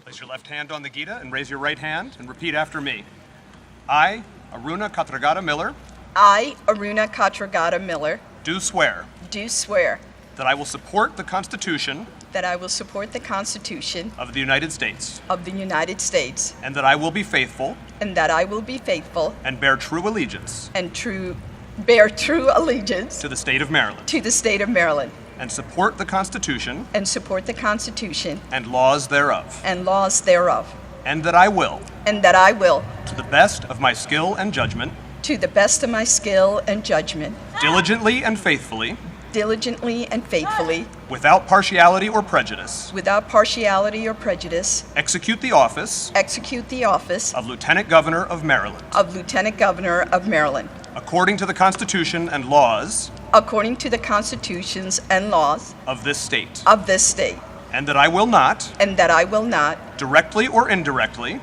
Place your left hand on the Gita and raise your right hand and repeat after me. I, Aruna Miller, I, Aruna Miller, do swear that I will support the Constitution I will support the Constitution of the United States of the United States and that I will be faithful and that I will be faithful and bear true allegiance bear true allegiance to the state of Maryland to the state of Maryland and support the Constitution and laws thereof, and that I will to the best of my skill and judgment diligently and faithfully without partiality or prejudice execute the office of Lieutenant Governor of Maryland according to the Constitution and laws of this state, and that I will not directly or indirectly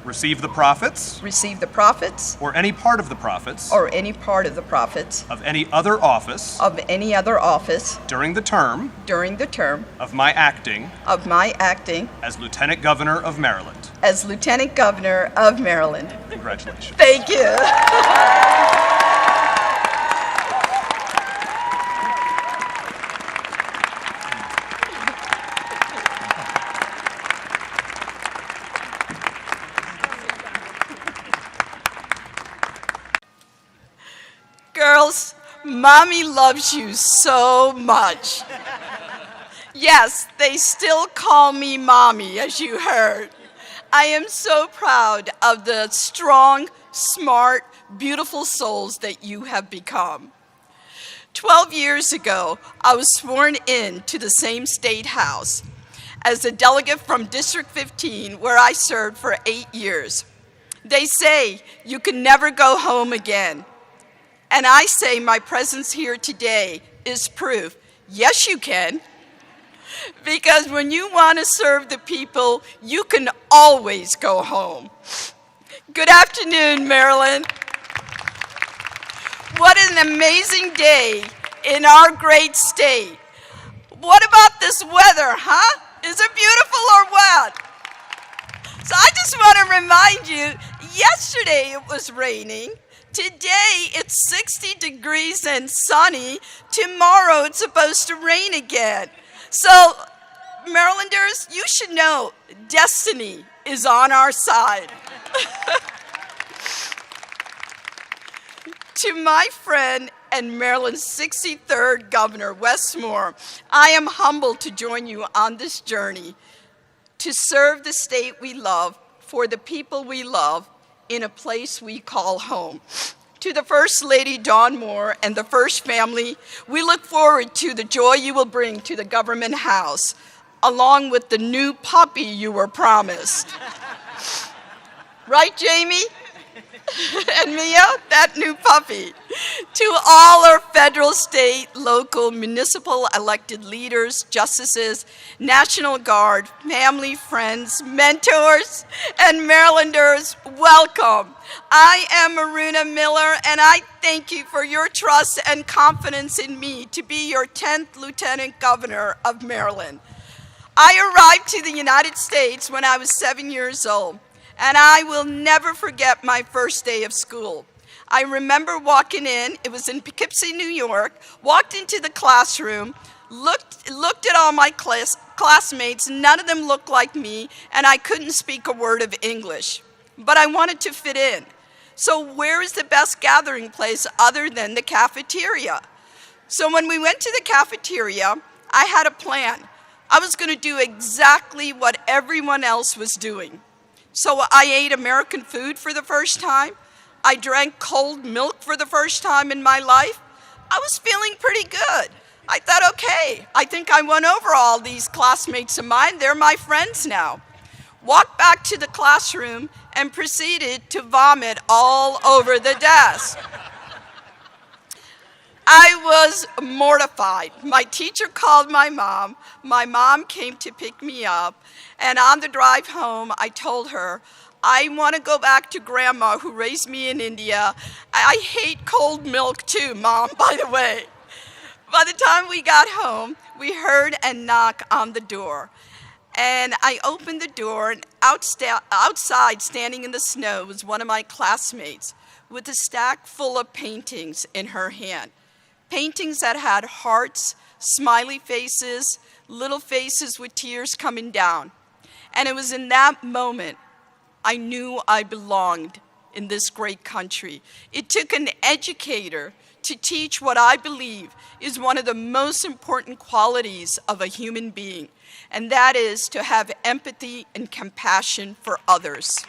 receive the profits or any part of the profits of any other office during the term of my acting as Lieutenant Governor of Maryland. Congratulations. Thank you. Girls, Mommy loves you so much. Yes, they still call me Mommy, as you heard. I am so proud of the strong, smart, beautiful souls that you have become. 12 years ago, I was sworn in to the same state house as a delegate from District 15, where I served for 8 years. They say you can never go home again. And I say my presence here today is proof. Yes, you can. Because when you want to serve the people, you can always go home. Good afternoon, Maryland. What an amazing day in our great state. What about this weather, huh? Is it beautiful or what? So I just want to remind you, yesterday it was raining. Today it's 60 degrees and sunny. Tomorrow it's supposed to rain again. So, Marylanders, you should know destiny is on our side. To my friend and Maryland's 63rd Governor, Wes Moore, I am humbled to join you on this journey to serve the state we love for the people we love in a place we call home. To the First Lady, Dawn Moore, and the First Family, we look forward to the joy you will bring to the government house, along with the new puppy you were promised. Right, Jamie? And Mia, that new puppy. To all our federal, state, local, municipal elected leaders, justices, National Guard, family, friends, mentors, and Marylanders, welcome. I am Aruna Miller, and I thank you for your trust and confidence in me to be your 10th Lieutenant Governor of Maryland. I arrived to the United States when I was 7 years old. And I will never forget my first day of school. I remember walking in, it was in Poughkeepsie, New York, walked into the classroom, looked at all my classmates, none of them looked like me, and I couldn't speak a word of English. But I wanted to fit in. So where is the best gathering place other than the cafeteria? So when we went to the cafeteria, I had a plan. I was going to do exactly what everyone else was doing. So I ate American food for the first time. I drank cold milk for the first time in my life. I was feeling pretty good. I thought, okay, I think I won over all these classmates of mine. They're my friends now. Walked back to the classroom and proceeded to vomit all over the desk. I was mortified. My teacher called my mom. My mom came to pick me up. And on the drive home, I told her, I want to go back to Grandma who raised me in India. I hate cold milk too, Mom, by the way. By the time we got home, we heard a knock on the door. And I opened the door, and outside, standing in the snow, was one of my classmates with a stack full of paintings in her hand. Paintings that had hearts, smiley faces, little faces with tears coming down. And it was in that moment I knew I belonged in this great country. It took an educator to teach what I believe is one of the most important qualities of a human being, and that is to have empathy and compassion for others.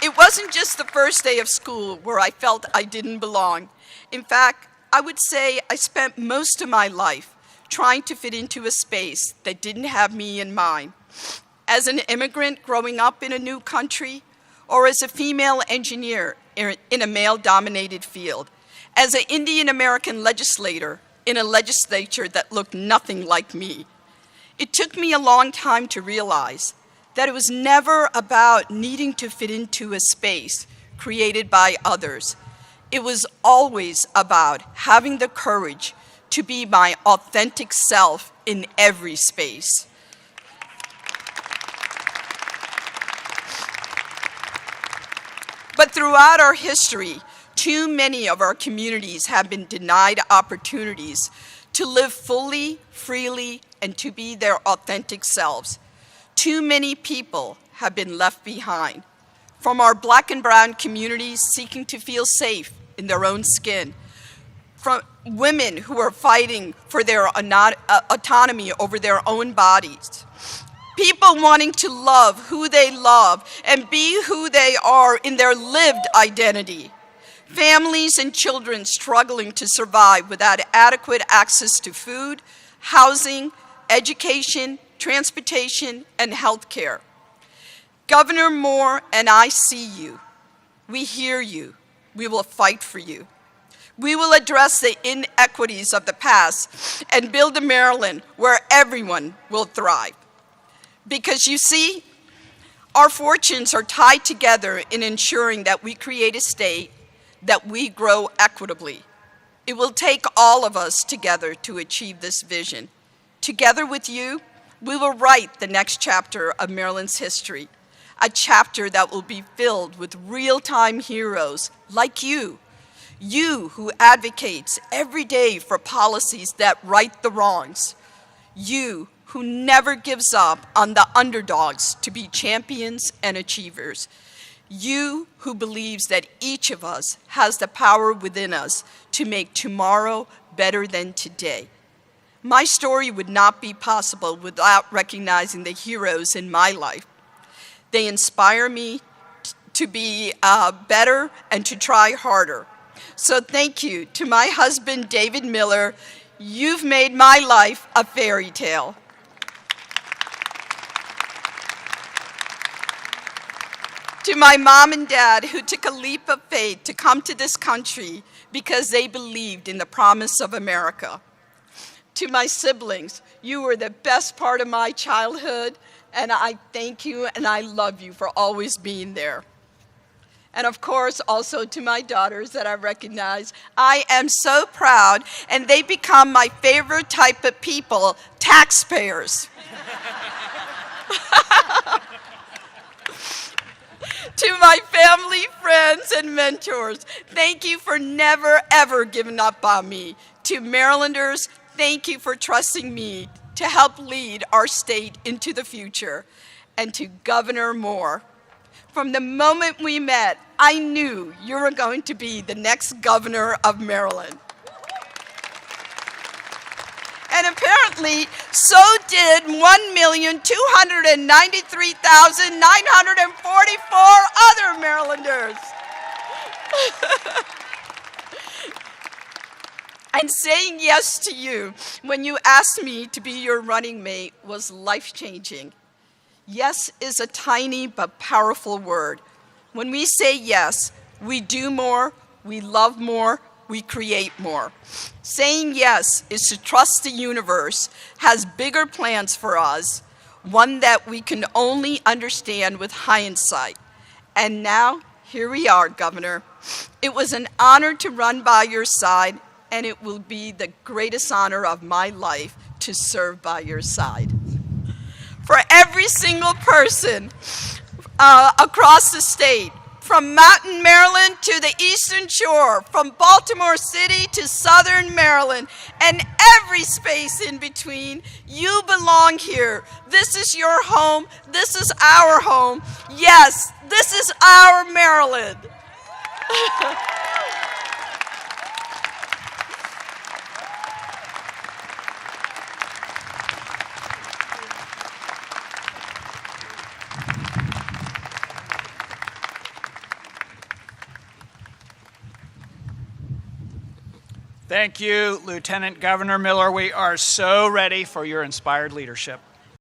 It wasn't just the first day of school where I felt I didn't belong. In fact, I would say I spent most of my life trying to fit into a space that didn't have me in mind. As an immigrant growing up in a new country, or as a female engineer in a male-dominated field, as an Indian American legislator in a legislature that looked nothing like me. It took me a long time to realize that it was never about needing to fit into a space created by others. It was always about having the courage to be my authentic self in every space. But throughout our history, too many of our communities have been denied opportunities to live fully, freely, and to be their authentic selves. Too many people have been left behind. From our Black and brown communities seeking to feel safe in their own skin, from women who are fighting for their autonomy over their own bodies, people wanting to love who they love and be who they are in their lived identity. Families and children struggling to survive without adequate access to food, housing, education, transportation, and health care. Governor Moore and I see you. We hear you. We will fight for you. We will address the inequities of the past and build a Maryland where everyone will thrive. Because you see, our fortunes are tied together in ensuring that we create a state that we grow equitably. It will take all of us together to achieve this vision. Together with you, we will write the next chapter of Maryland's history, a chapter that will be filled with real-time heroes like you who advocates every day for policies that right the wrongs, you who never gives up on the underdogs to be champions and achievers, you who believes that each of us has the power within us to make tomorrow better than today. My story would not be possible without recognizing the heroes in my life. They inspire me to be better and to try harder. So thank you to my husband, David Miller. You've made my life a fairy tale. To my mom and dad who took a leap of faith to come to this country because they believed in the promise of America. To my siblings, you were the best part of my childhood, and I thank you and I love you for always being there. And of course, also to my daughters that I recognize, I am so proud, and they become my favorite type of people, taxpayers. To my family, friends, and mentors, thank you for never, ever giving up on me. To Marylanders, thank you for trusting me to help lead our state into the future. And to Governor Moore, from the moment we met, I knew you were going to be the next governor of Maryland. And apparently, so did 1,293,944 other Marylanders. And saying yes to you when you asked me to be your running mate was life-changing. Yes is a tiny but powerful word. When we say yes, we do more, we love more, we create more. Saying yes is to trust the universe has bigger plans for us, one that we can only understand with hindsight. And now, here we are, Governor. It was an honor to run by your side, and it will be the greatest honor of my life to serve by your side. For every single person across the state, from Mountain, Maryland to the Eastern Shore, from Baltimore City to Southern Maryland, and every space in between, you belong here. This is your home. This is our home. Yes, this is our Maryland. Thank you, Lieutenant Governor Miller. We are so ready for your inspired leadership.